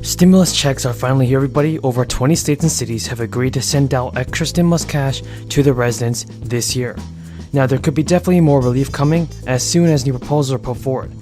Stimulus checks are finally here, everybody. Over 20 states and cities have agreed to send out extra stimulus cash to their residents this year. Now, there could be definitely more relief coming as soon as new proposals are put forward.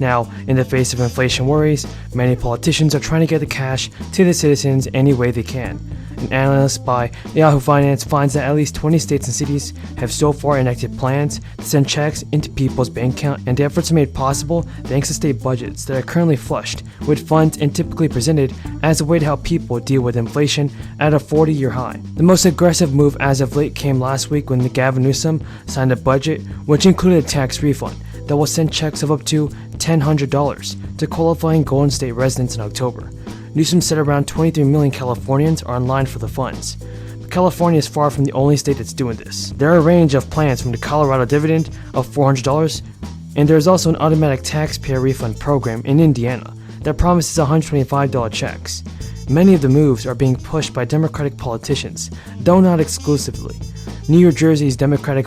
Now, in the face of inflation worries, many politicians are trying to get the cash to the citizens any way they can. An analyst by Yahoo Finance finds that at least 20 states and cities have so far enacted plans to send checks into people's bank account, and the efforts are made possible thanks to state budgets that are currently flushed with funds and typically presented as a way to help people deal with inflation at a 40-year high. The most aggressive move as of late came last week when Gavin Newsom signed a budget which included a tax refund that will send checks of up to $1,000 to qualifying Golden State residents in October. Newsom said around 23 million Californians are in line for the funds. But California is far from the only state that's doing this. There are a range of plans from the Colorado dividend of $400, and there is also an automatic taxpayer refund program in Indiana that promises $125 checks. Many of the moves are being pushed by Democratic politicians, though not exclusively. New Jersey's Democratic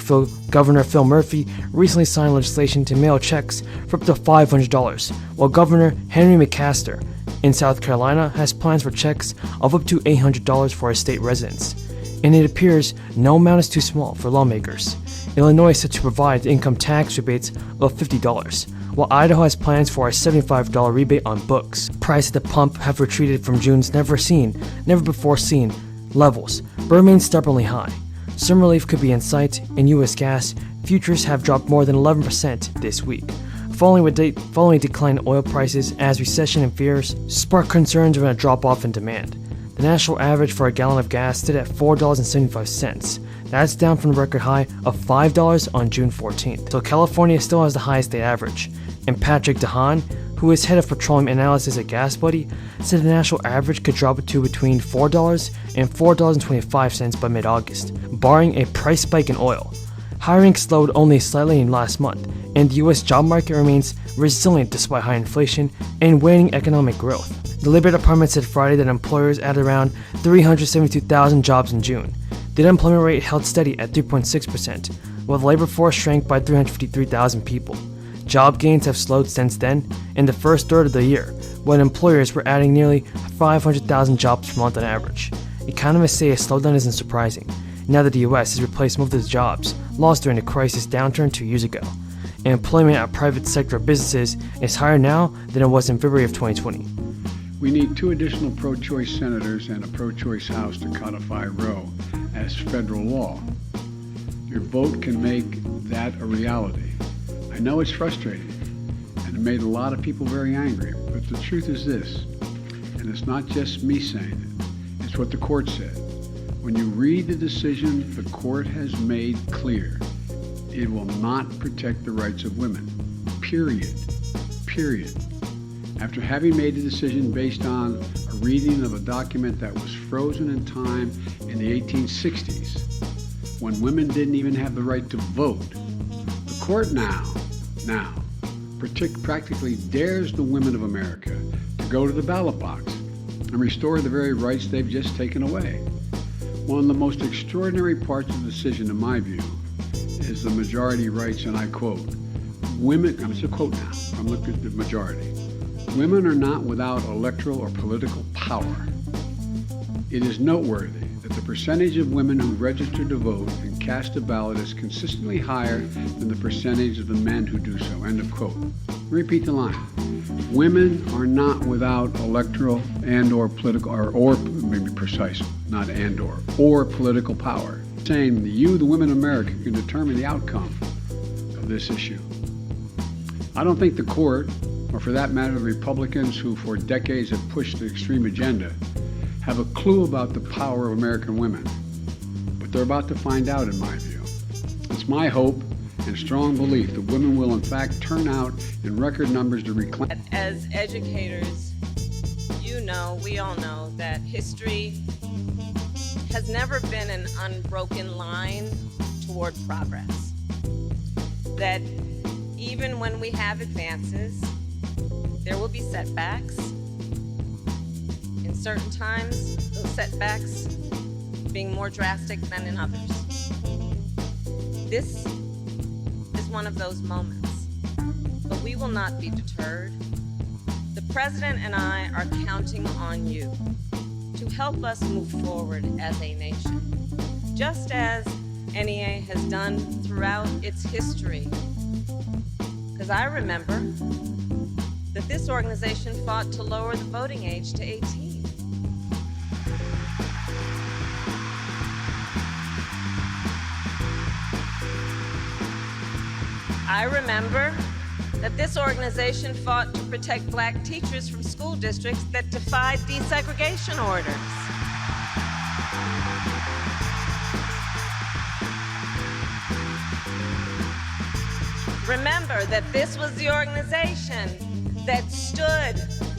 Governor Phil Murphy recently signed legislation to mail checks for up to $500, while Governor Henry McMaster in South Carolina has plans for checks of up to $800 for his state residents. And it appears no amount is too small for lawmakers. Illinois is set to provide income tax rebates of $50, while Idaho has plans for a $75 rebate on books. Prices at the pump have retreated from June's never before seen levels, but remain stubbornly high. Some relief could be in sight. In U.S. gas, futures have dropped more than 11% this week, following decline in oil prices as recession and fears spark concerns around a drop-off in demand. The national average for a gallon of gas stood at $4.75. That's down from the record high of $5 on June 14th. So California still has the highest state average. And Patrick DeHaan, who is head of petroleum analysis at GasBuddy, said the national average could drop to between $4 and $4.25 by mid-August, barring a price spike in oil. Hiring slowed only slightly in last month, and the U.S. job market remains resilient despite high inflation and waning economic growth. The Labor Department said Friday that employers added around 372,000 jobs in June. The unemployment rate held steady at 3.6%, while the labor force shrank by 353,000 people. Job gains have slowed since then, in the first third of the year, when employers were adding nearly 500,000 jobs per month on average. Economists say a slowdown isn't surprising, now that the U.S. has replaced most of its jobs lost during the crisis downturn 2 years ago. And employment at private sector businesses is higher now than it was in February of 2020. We need 2 additional pro-choice senators and a pro-choice House to codify Roe as federal law. Your vote can make that a reality. I know it's frustrating, and it made a lot of people very angry, but the truth is this, and it's not just me saying it, it's what the court said. When you read the decision the court has made clear, it will not protect the rights of women, period. After having made a decision based on a reading of a document that was frozen in time in the 1860s, when women didn't even have the right to vote, the court now practically dares the women of America to go to the ballot box and restore the very rights they've just taken away. One of the most extraordinary parts of the decision, in my view, is the majority writes, and I quote, women, I'm just a quote now, I'm looking at the majority, women are not without electoral or political power. It is noteworthy that the percentage of women who register to vote and cast a ballot is consistently higher than the percentage of the men who do so, end of quote. Repeat the line. Women are not without electoral and or political, or maybe precise, not and or political power. Saying that you, the women of America, can determine the outcome of this issue. I don't think the court, or for that matter, the Republicans who for decades have pushed the extreme agenda, have a clue about the power of American women. But they're about to find out, in my view. It's my hope and strong belief that women will in fact turn out in record numbers to reclaim. As educators, we all know that history has never been an unbroken line toward progress. That even when we have advances, there will be setbacks. In certain times, those setbacks being more drastic than in others. This is one of those moments, but we will not be deterred. The President and I are counting on you to help us move forward as a nation, just as NEA has done throughout its history. Because I remember that this organization fought to lower the voting age to 18. I remember that this organization fought to protect black teachers from school districts that defied desegregation orders. Remember that this was the organization that stood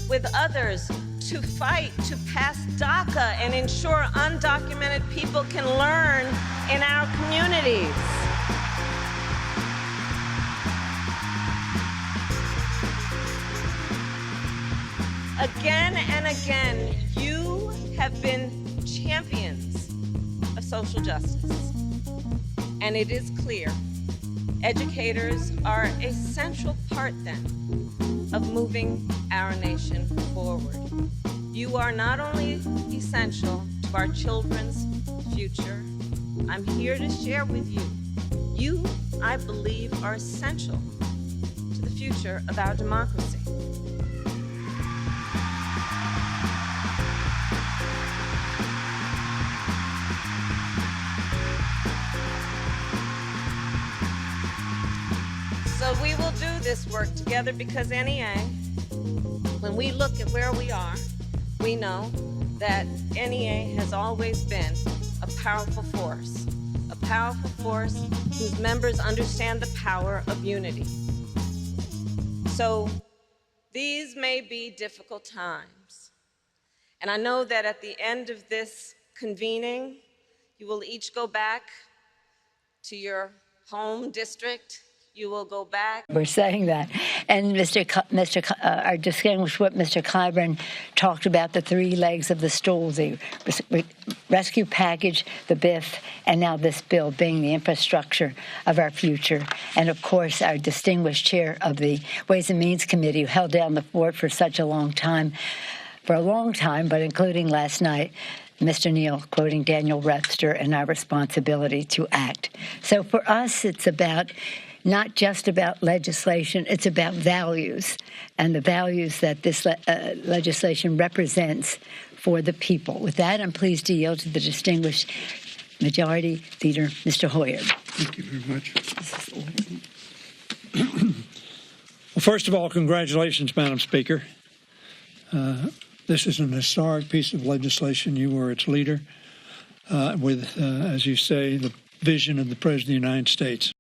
with others to fight to pass DACA and ensure undocumented people can learn in our communities. Again and again, you have been champions of social justice. And it is clear, educators are a central part then of moving our nation forward. You are not only essential to our children's future, I'm here to share with you, you, I believe, are essential to the future of our democracy. So we will do this work together because NEA, when we look at where we are, we know that NEA has always been a powerful force whose members understand the power of unity. So these may be difficult times. And I know that at the end of this convening, you will each go back to your home district. You will go back. We're saying that. And our distinguished whip, Mr. Clyburn, talked about the three legs of the stool, the rescue package, the BIF, and now this bill being the infrastructure of our future. And, of course, our distinguished chair of the Ways and Means Committee, who held down the fort for such a long time, but including last night, Mr. Neal quoting Daniel Webster, and our responsibility to act. So for us, it's about not just about legislation, it's about values, and the values that this legislation represents for the people. With that, I'm pleased to yield to the distinguished Majority Leader, Mr. Hoyer. Thank you very much. Well, first of all, congratulations, Madam Speaker. This is an historic piece of legislation. You were its leader with, as you say, the vision of the President of the United States.